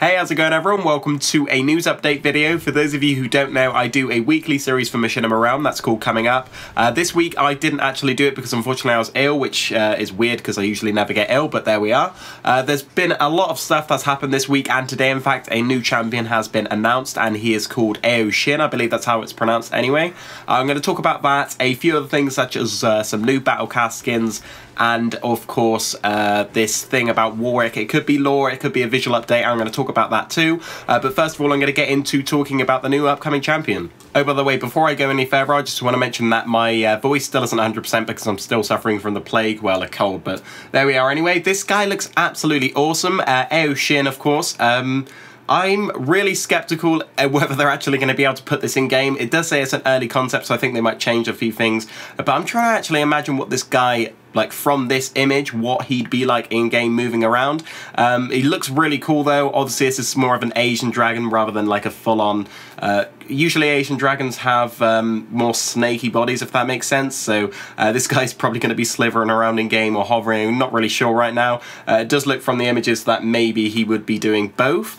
Hey, how's it going everyone? Welcome to a news update video. For those of you who don't know, I do a weekly series for Machinima Realm that's called Coming Up. This week I didn't actually do it because unfortunately I was ill, which is weird because I usually never get ill, but there we are. There's been a lot of stuff that's happened this week and today. In fact, a new champion has been announced and he is called Shin. I believe that's how it's pronounced anyway. I'm going to talk about that, a few other things such as some new Battlecast skins, and of course this thing about Warwick. It could be lore, it could be a visual update. I'm going to talk about that too, but first of all I'm going to get into talking about the new upcoming champion. Oh, by the way, before I go any further, I just want to mention that my voice still isn't 100% because I'm still suffering from the plague, well, a cold, but there we are. Anyway, this guy looks absolutely awesome. Shin, of course. I'm really skeptical whether they're actually going to be able to put this in game. It does say it's an early concept, so I think they might change a few things, but I'm trying to actually imagine what this guy, like from this image, what he'd be like in game moving around. He looks really cool though. Obviously this is more of an Asian dragon rather than like a full-on, usually Asian dragons have more snaky bodies, if that makes sense, so this guy's probably going to be slithering around in game or hovering. I'm not really sure right now. It does look from the images that maybe he would be doing both.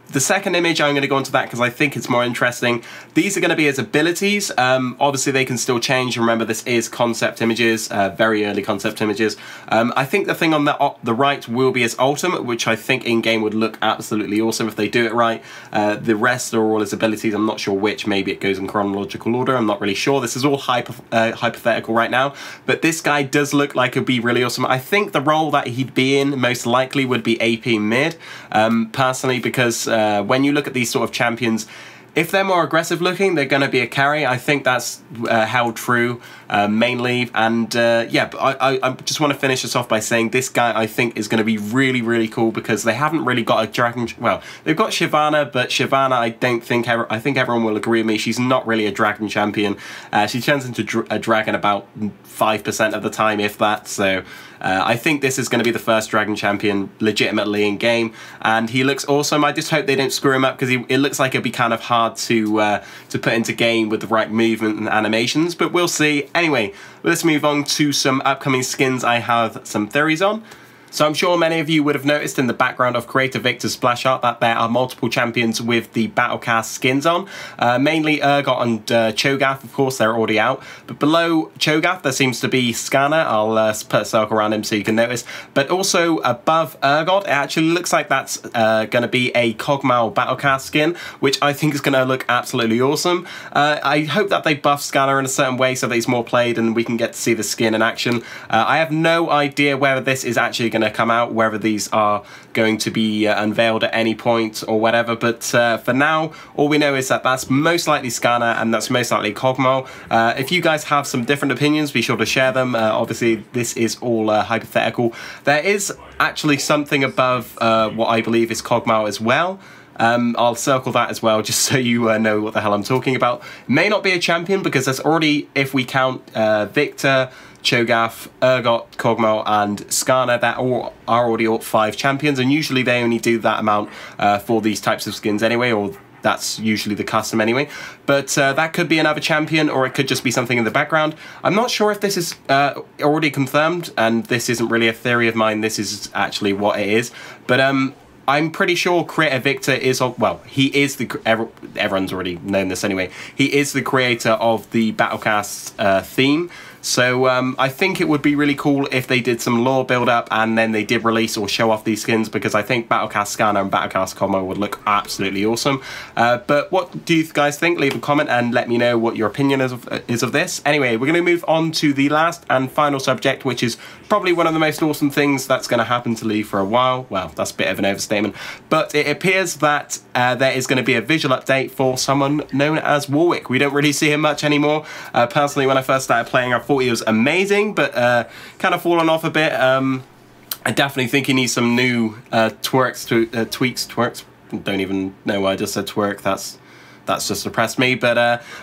The second image, I'm going to go into that because I think it's more interesting. These are going to be his abilities. Obviously, they can still change. Remember, this is concept images, very early concept images. I think the thing on the right will be his ultimate, which I think in-game would look absolutely awesome if they do it right. The rest are all his abilities. I'm not sure which. Maybe it goes in chronological order. I'm not really sure. This is all hypothetical right now. But this guy does look like it'd be really awesome. I think the role that he'd be in most likely would be AP mid, personally, because when you look at these sort of champions, if they're more aggressive looking, they're going to be a carry. I think that's held true mainly. And yeah, but I just want to finish this off by saying this guy I think is going to be really, really cool because they haven't really got a dragon. Well, they've got Shyvana, but Shyvana I don't think I think everyone will agree with me. She's not really a dragon champion. She turns into a dragon about 5% of the time, if that. So I think this is going to be the first dragon champion legitimately in game, and he looks awesome. I just hope they don't screw him up because it looks like it'll be kind of hard to put into game with the right movement and animations, but we'll see. Anyway, let's move on to some upcoming skins I have some theories on. So I'm sure many of you would have noticed in the background of creator Viktor's splash art that there are multiple champions with the Battlecast skins on. Mainly Urgot and Cho'Gath, of course, they're already out. But below Cho'Gath there seems to be Skarner. I'll put a circle around him so you can notice. But also above Urgot, it actually looks like that's going to be a Kog'Maw Battlecast skin, which I think is going to look absolutely awesome. I hope that they buff Skarner in a certain way so that he's more played and we can get to see the skin in action. I have no idea whether this is actually going to come out, whether these are going to be unveiled at any point or whatever, but for now all we know is that that's most likely Skarner and that's most likely Kog'Maw. If you guys have some different opinions, be sure to share them. Obviously this is all hypothetical. There is actually something above what I believe is Kog'Maw as well. I'll circle that as well just so you know what the hell I'm talking about. May not be a champion because there's already, if we count Viktor, Cho'Gath, Urgot, Kog'Maw and Skarner, that all are already all 5 champions, and usually they only do that amount for these types of skins anyway, or that's usually the custom anyway. But that could be another champion, or it could just be something in the background. I'm not sure if this is already confirmed, and this isn't really a theory of mine, this is actually what it is. But I'm pretty sure creator Viktor is, well, he is the, everyone's already known this anyway, he is the creator of the Battlecast theme. So I think it would be really cool if they did some lore build up and then they did release or show off these skins, because I think Battlecast Skarner and Battlecast Kog'Maw would look absolutely awesome. But what do you guys think? Leave a comment and let me know what your opinion is of this. Anyway, we're going to move on to the last and final subject, which is probably one of the most awesome things that's going to happen to Lee for a while. Well, that's a bit of an overstatement, but it appears that there is going to be a visual update for someone known as Warwick. We don't really see him much anymore. Personally, when I first started playing, I thought he was amazing, but kind of fallen off a bit. I definitely think he needs some new tweaks. Don't even know why I just said twerk. That's just depressed me, but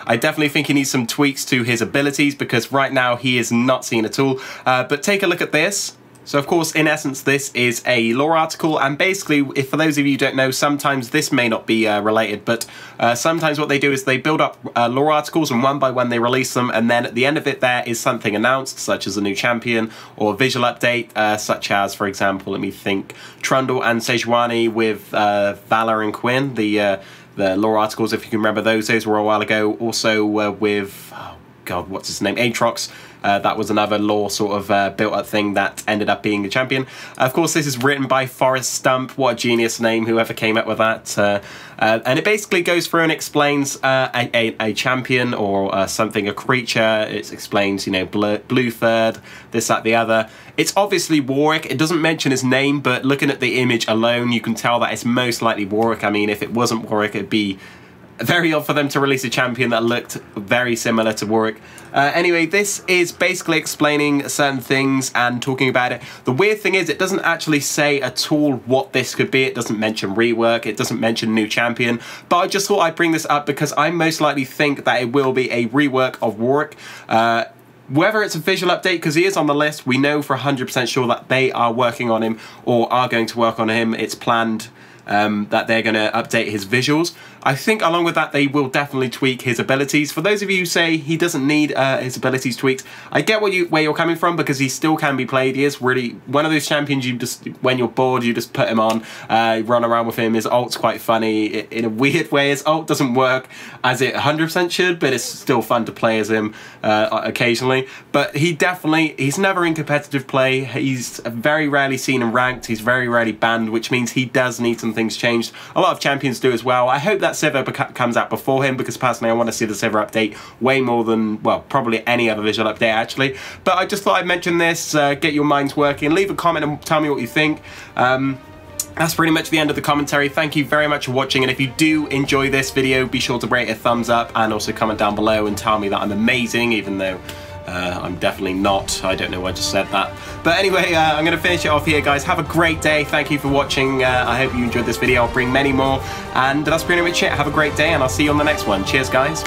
I definitely think he needs some tweaks to his abilities because right now he is not seen at all. But take a look at this. So of course, in essence, this is a lore article, and basically, if for those of you who don't know, sometimes this may not be related, but sometimes what they do is they build up lore articles, and one by one they release them, and then at the end of it there is something announced, such as a new champion, or a visual update, such as, for example, let me think, Trundle and Sejuani with Valor and Quinn, the lore articles, if you can remember those were a while ago. Also with, oh god, what's his name, Aatrox. That was another lore sort of built-up thing that ended up being a champion. Of course, this is written by Forrest Stump. What a genius name, whoever came up with that. And it basically goes through and explains a champion or something, a creature. It explains, you know, blue third, this, that, the other. It's obviously Warwick. It doesn't mention his name, but looking at the image alone, you can tell that it's most likely Warwick. I mean, if it wasn't Warwick, it'd be very odd for them to release a champion that looked very similar to Warwick. Anyway, this is basically explaining certain things and talking about it. The weird thing is, it doesn't actually say at all what this could be. It doesn't mention rework. It doesn't mention new champion. But I just thought I'd bring this up because I most likely think that it will be a rework of Warwick. Whether it's a visual update, because he is on the list, we know for 100% sure that they are working on him or are going to work on him. It's planned that they're going to update his visuals. I think along with that they will definitely tweak his abilities. For those of you who say he doesn't need his abilities tweaked, I get where you're coming from, because he still can be played. He is really one of those champions you just, when you're bored, you just put him on, run around with him. His ult's quite funny in a weird way. His ult doesn't work as it 100% should, but it's still fun to play as him occasionally. But he's never in competitive play. He's very rarely seen in ranked. He's very rarely banned, which means he does need some things changed. A lot of champions do as well. I hope that Sivir comes out before him, because personally I want to see the Sivir update way more than, well, probably any other visual update actually. But I just thought I'd mention this, get your minds working, leave a comment and tell me what you think. That's pretty much the end of the commentary. Thank you very much for watching, and if you do enjoy this video, be sure to rate it a thumbs up and also comment down below and tell me that I'm amazing, even though I'm definitely not. I don't know why I just said that. But anyway, I'm going to finish it off here, guys. Have a great day. Thank you for watching. I hope you enjoyed this video. I'll bring many more. And that's pretty much it. Have a great day, and I'll see you on the next one. Cheers, guys.